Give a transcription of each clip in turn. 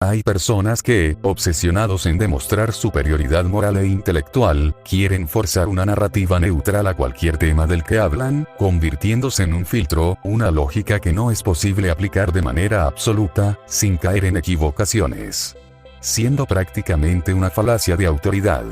Hay personas que, obsesionados en demostrar superioridad moral e intelectual, quieren forzar una narrativa neutral a cualquier tema del que hablan, convirtiéndose en un filtro, una lógica que no es posible aplicar de manera absoluta, sin caer en equivocaciones. Siendo prácticamente una falacia de autoridad.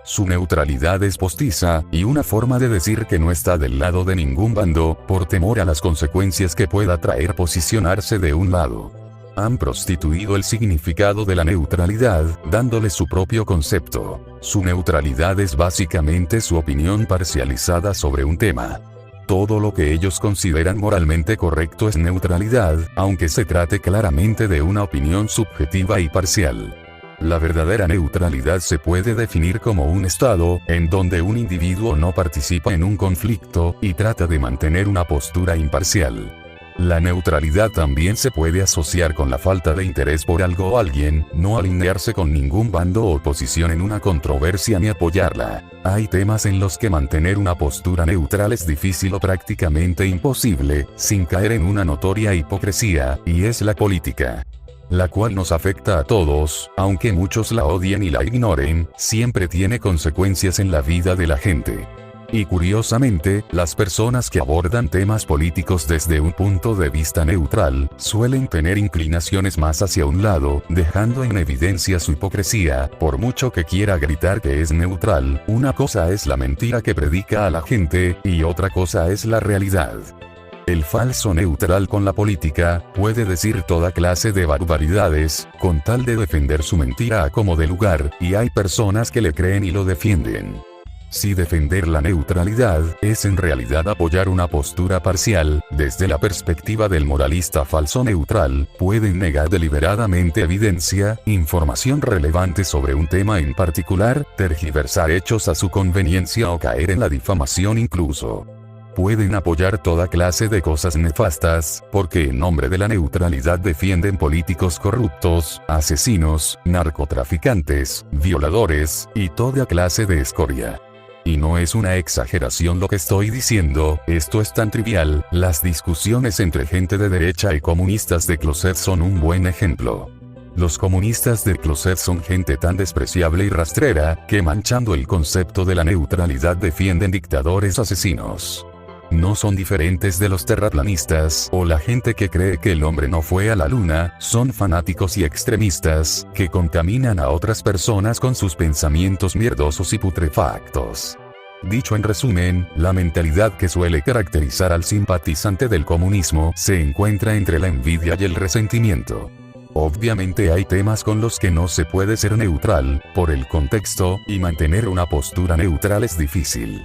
Su neutralidad es postiza, y una forma de decir que no está del lado de ningún bando, por temor a las consecuencias que pueda traer posicionarse de un lado. Han prostituido el significado de la neutralidad, dándole su propio concepto. Su neutralidad es básicamente su opinión parcializada sobre un tema. Todo lo que ellos consideran moralmente correcto es neutralidad, aunque se trate claramente de una opinión subjetiva y parcial. La verdadera neutralidad se puede definir como un estado, en donde un individuo no participa en un conflicto, y trata de mantener una postura imparcial. La neutralidad también se puede asociar con la falta de interés por algo o alguien, no alinearse con ningún bando o posición en una controversia ni apoyarla. Hay temas en los que mantener una postura neutral es difícil o prácticamente imposible, sin caer en una notoria hipocresía, y es la política. La cual nos afecta a todos, aunque muchos la odien y la ignoren, siempre tiene consecuencias en la vida de la gente. Y curiosamente, las personas que abordan temas políticos desde un punto de vista neutral, suelen tener inclinaciones más hacia un lado, dejando en evidencia su hipocresía, por mucho que quiera gritar que es neutral. Una cosa es la mentira que predica a la gente, y otra cosa es la realidad. El falso neutral con la política, puede decir toda clase de barbaridades, con tal de defender su mentira a como de lugar, y hay personas que le creen y lo defienden. Si defender la neutralidad es en realidad apoyar una postura parcial, desde la perspectiva del moralista falso neutral, pueden negar deliberadamente evidencia, información relevante sobre un tema en particular, tergiversar hechos a su conveniencia o caer en la difamación incluso. Pueden apoyar toda clase de cosas nefastas, porque en nombre de la neutralidad defienden políticos corruptos, asesinos, narcotraficantes, violadores, y toda clase de escoria. Y no es una exageración lo que estoy diciendo, esto es tan trivial, las discusiones entre gente de derecha y comunistas de closet son un buen ejemplo. Los comunistas de closet son gente tan despreciable y rastrera, que manchando el concepto de la neutralidad defienden dictadores asesinos. No son diferentes de los terraplanistas, o la gente que cree que el hombre no fue a la luna, son fanáticos y extremistas, que contaminan a otras personas con sus pensamientos mierdosos y putrefactos. Dicho en resumen, la mentalidad que suele caracterizar al simpatizante del comunismo se encuentra entre la envidia y el resentimiento. Obviamente hay temas con los que no se puede ser neutral, por el contexto, y mantener una postura neutral es difícil.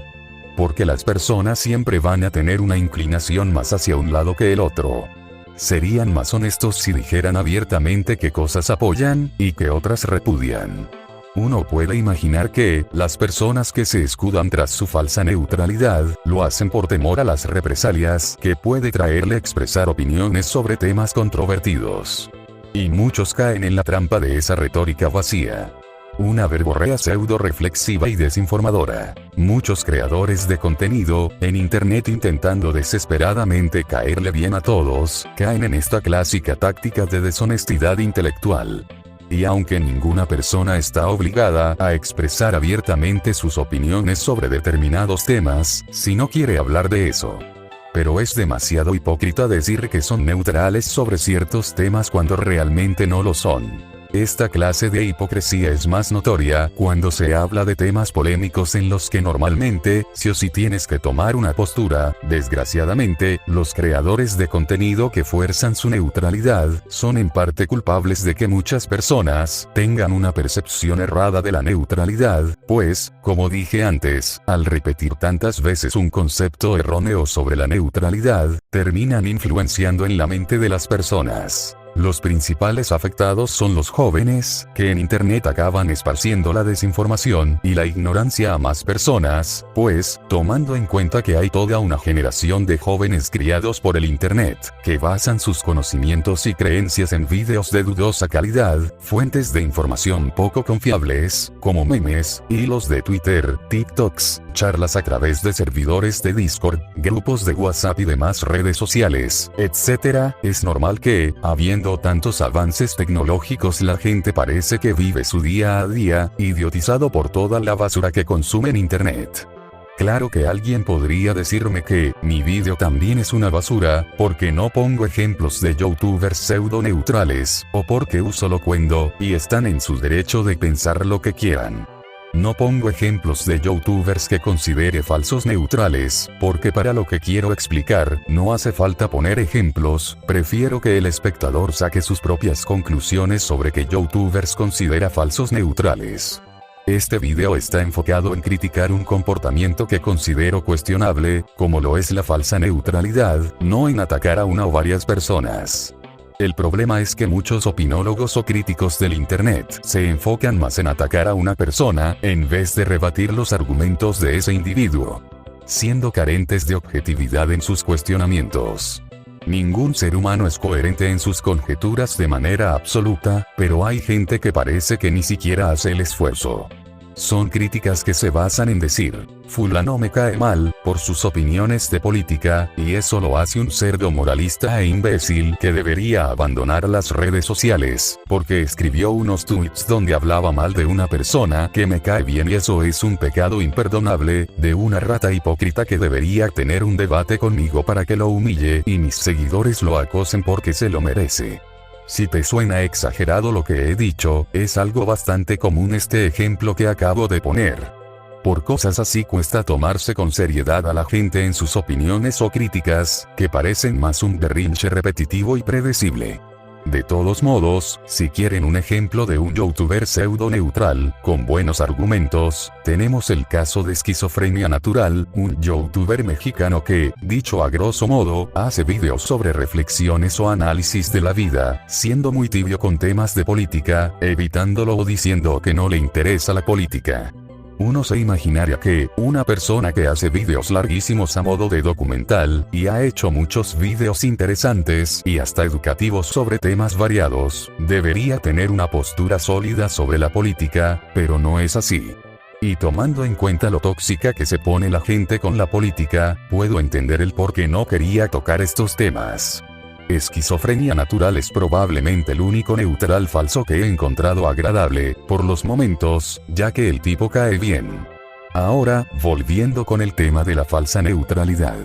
Porque las personas siempre van a tener una inclinación más hacia un lado que el otro. Serían más honestos si dijeran abiertamente qué cosas apoyan, y qué otras repudian. Uno puede imaginar que, las personas que se escudan tras su falsa neutralidad, lo hacen por temor a las represalias que puede traerle expresar opiniones sobre temas controvertidos. Y muchos caen en la trampa de esa retórica vacía. Una verborrea pseudo-reflexiva y desinformadora. Muchos creadores de contenido, en internet intentando desesperadamente caerle bien a todos, caen en esta clásica táctica de deshonestidad intelectual. Y aunque ninguna persona está obligada a expresar abiertamente sus opiniones sobre determinados temas, si no quiere hablar de eso. Pero es demasiado hipócrita decir que son neutrales sobre ciertos temas cuando realmente no lo son. Esta clase de hipocresía es más notoria cuando se habla de temas polémicos en los que normalmente, sí o sí tienes que tomar una postura. Desgraciadamente, los creadores de contenido que fuerzan su neutralidad, son en parte culpables de que muchas personas tengan una percepción errada de la neutralidad, pues, como dije antes, al repetir tantas veces un concepto erróneo sobre la neutralidad, terminan influenciando en la mente de las personas. Los principales afectados son los jóvenes, que en internet acaban esparciendo la desinformación y la ignorancia a más personas, pues, tomando en cuenta que hay toda una generación de jóvenes criados por el internet, que basan sus conocimientos y creencias en vídeos de dudosa calidad, fuentes de información poco confiables, como memes, hilos de Twitter, TikToks, charlas a través de servidores de Discord, grupos de WhatsApp y demás redes sociales, etc., es normal que, habiendo tantos avances tecnológicos, la gente parece que vive su día a día, idiotizado por toda la basura que consume en Internet. Claro que alguien podría decirme que mi vídeo también es una basura, porque no pongo ejemplos de youtubers pseudo neutrales, o porque uso locuendo, y están en su derecho de pensar lo que quieran. No pongo ejemplos de youtubers que considere falsos neutrales, porque para lo que quiero explicar, no hace falta poner ejemplos, prefiero que el espectador saque sus propias conclusiones sobre qué youtubers considera falsos neutrales. Este video está enfocado en criticar un comportamiento que considero cuestionable, como lo es la falsa neutralidad, no en atacar a una o varias personas. El problema es que muchos opinólogos o críticos del Internet se enfocan más en atacar a una persona, en vez de rebatir los argumentos de ese individuo, siendo carentes de objetividad en sus cuestionamientos. Ningún ser humano es coherente en sus conjeturas de manera absoluta, pero hay gente que parece que ni siquiera hace el esfuerzo. Son críticas que se basan en decir, fulano me cae mal, por sus opiniones de política, y eso lo hace un cerdo moralista e imbécil que debería abandonar las redes sociales, porque escribió unos tweets donde hablaba mal de una persona que me cae bien y eso es un pecado imperdonable, de una rata hipócrita que debería tener un debate conmigo para que lo humille y mis seguidores lo acosen porque se lo merece. Si te suena exagerado lo que he dicho, es algo bastante común este ejemplo que acabo de poner. Por cosas así cuesta tomarse con seriedad a la gente en sus opiniones o críticas, que parecen más un berrinche repetitivo y predecible. De todos modos, si quieren un ejemplo de un youtuber pseudo neutral, con buenos argumentos, tenemos el caso de Esquizofrenia Natural, un youtuber mexicano que, dicho a grosso modo, hace videos sobre reflexiones o análisis de la vida, siendo muy tibio con temas de política, evitándolo o diciendo que no le interesa la política. Uno se imaginaría que, una persona que hace videos larguísimos a modo de documental, y ha hecho muchos videos interesantes y hasta educativos sobre temas variados, debería tener una postura sólida sobre la política, pero no es así. Y tomando en cuenta lo tóxica que se pone la gente con la política, puedo entender el por qué no quería tocar estos temas. Esquizofrenia Natural es probablemente el único neutral falso que he encontrado agradable, por los momentos, ya que el tipo cae bien. Ahora, volviendo con el tema de la falsa neutralidad.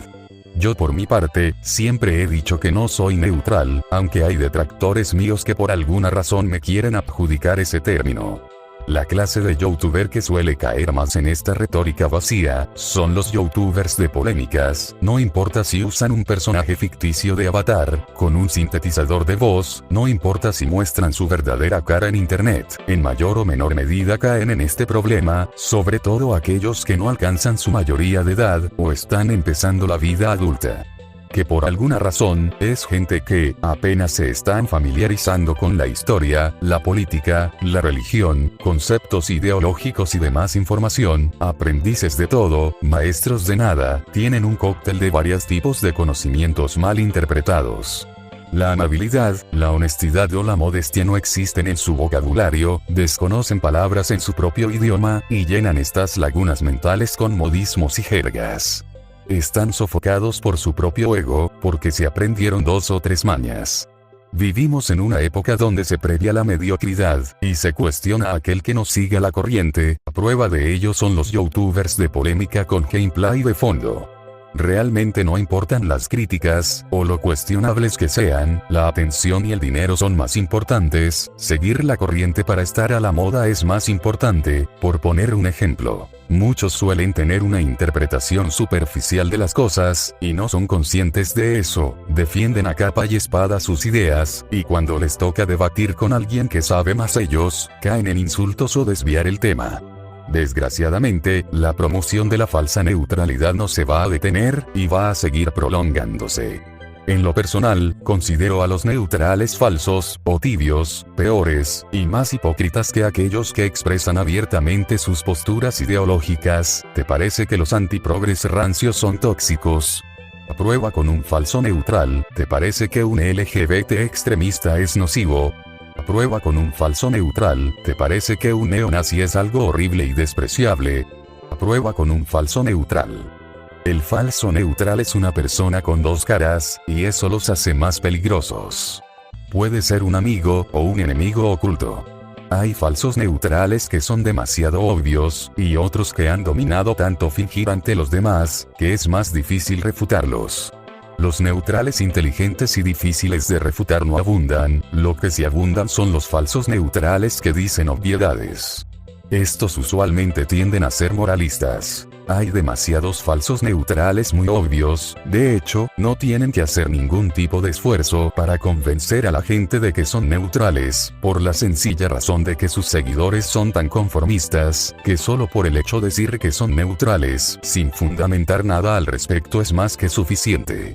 Yo por mi parte, siempre he dicho que no soy neutral, aunque hay detractores míos que por alguna razón me quieren adjudicar ese término. La clase de youtuber que suele caer más en esta retórica vacía, son los youtubers de polémicas, no importa si usan un personaje ficticio de avatar, con un sintetizador de voz, no importa si muestran su verdadera cara en internet, en mayor o menor medida caen en este problema, sobre todo aquellos que no alcanzan su mayoría de edad, o están empezando la vida adulta. Que por alguna razón, es gente que apenas se están familiarizando con la historia, la política, la religión, conceptos ideológicos y demás información, aprendices de todo, maestros de nada, tienen un cóctel de varios tipos de conocimientos mal interpretados. La amabilidad, la honestidad o la modestia no existen en su vocabulario, desconocen palabras en su propio idioma, y llenan estas lagunas mentales con modismos y jergas. Están sofocados por su propio ego, porque se aprendieron 2 o 3 mañas. Vivimos en una época donde se premia la mediocridad, y se cuestiona a aquel que no siga la corriente. Prueba de ello son los youtubers de polémica con gameplay de fondo. Realmente no importan las críticas, o lo cuestionables que sean, la atención y el dinero son más importantes, seguir la corriente para estar a la moda es más importante, por poner un ejemplo. Muchos suelen tener una interpretación superficial de las cosas, y no son conscientes de eso, defienden a capa y espada sus ideas, y cuando les toca debatir con alguien que sabe más ellos, caen en insultos o desviar el tema. Desgraciadamente, la promoción de la falsa neutralidad no se va a detener, y va a seguir prolongándose. En lo personal, considero a los neutrales falsos, o tibios, peores, y más hipócritas que aquellos que expresan abiertamente sus posturas ideológicas. ¿Te parece que los antiprogres rancios son tóxicos? Prueba con un falso neutral. ¿Te parece que un LGBT extremista es nocivo? Prueba con un falso neutral. ¿Te parece que un neonazi es algo horrible y despreciable? Prueba con un falso neutral. El falso neutral es una persona con dos caras, y eso los hace más peligrosos. Puede ser un amigo o un enemigo oculto. Hay falsos neutrales que son demasiado obvios, y otros que han dominado tanto fingir ante los demás, que es más difícil refutarlos. Los neutrales inteligentes y difíciles de refutar no abundan, lo que sí abundan son los falsos neutrales que dicen obviedades. Estos usualmente tienden a ser moralistas. Hay demasiados falsos neutrales muy obvios, de hecho, no tienen que hacer ningún tipo de esfuerzo para convencer a la gente de que son neutrales, por la sencilla razón de que sus seguidores son tan conformistas, que solo por el hecho de decir que son neutrales, sin fundamentar nada al respecto es más que suficiente.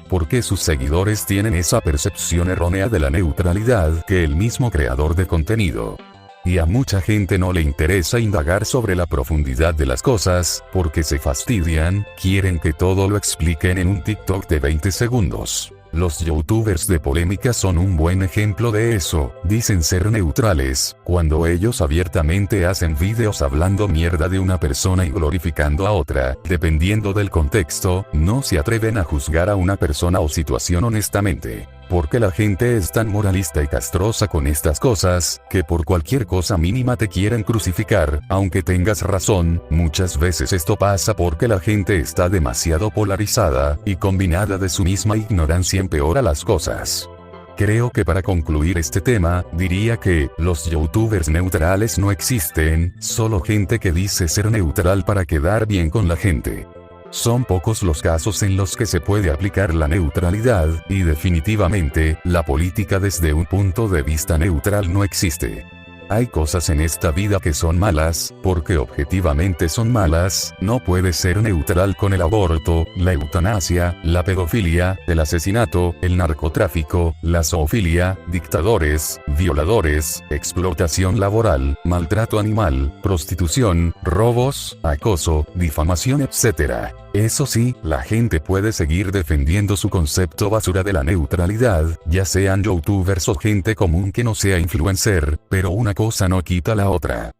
Porque sus seguidores tienen esa percepción errónea de la neutralidad que el mismo creador de contenido. Y a mucha gente no le interesa indagar sobre la profundidad de las cosas, porque se fastidian, quieren que todo lo expliquen en un TikTok de 20 segundos. Los youtubers de polémica son un buen ejemplo de eso, dicen ser neutrales, cuando ellos abiertamente hacen videos hablando mierda de una persona y glorificando a otra, dependiendo del contexto, no se atreven a juzgar a una persona o situación honestamente. Porque la gente es tan moralista y castrosa con estas cosas, que por cualquier cosa mínima te quieren crucificar, aunque tengas razón. Muchas veces esto pasa porque la gente está demasiado polarizada, y combinada de su misma ignorancia empeora las cosas. Creo que para concluir este tema, diría que, los youtubers neutrales no existen, solo gente que dice ser neutral para quedar bien con la gente. Son pocos los casos en los que se puede aplicar la neutralidad, y definitivamente, la política desde un punto de vista neutral no existe. Hay cosas en esta vida que son malas, porque objetivamente son malas, no puedes ser neutral con el aborto, la eutanasia, la pedofilia, el asesinato, el narcotráfico, la zoofilia, dictadores, violadores, explotación laboral, maltrato animal, prostitución, robos, acoso, difamación, etc. Eso sí, la gente puede seguir defendiendo su concepto basura de la neutralidad, ya sean youtubers o gente común que no sea influencer, pero una cosa no quita la otra.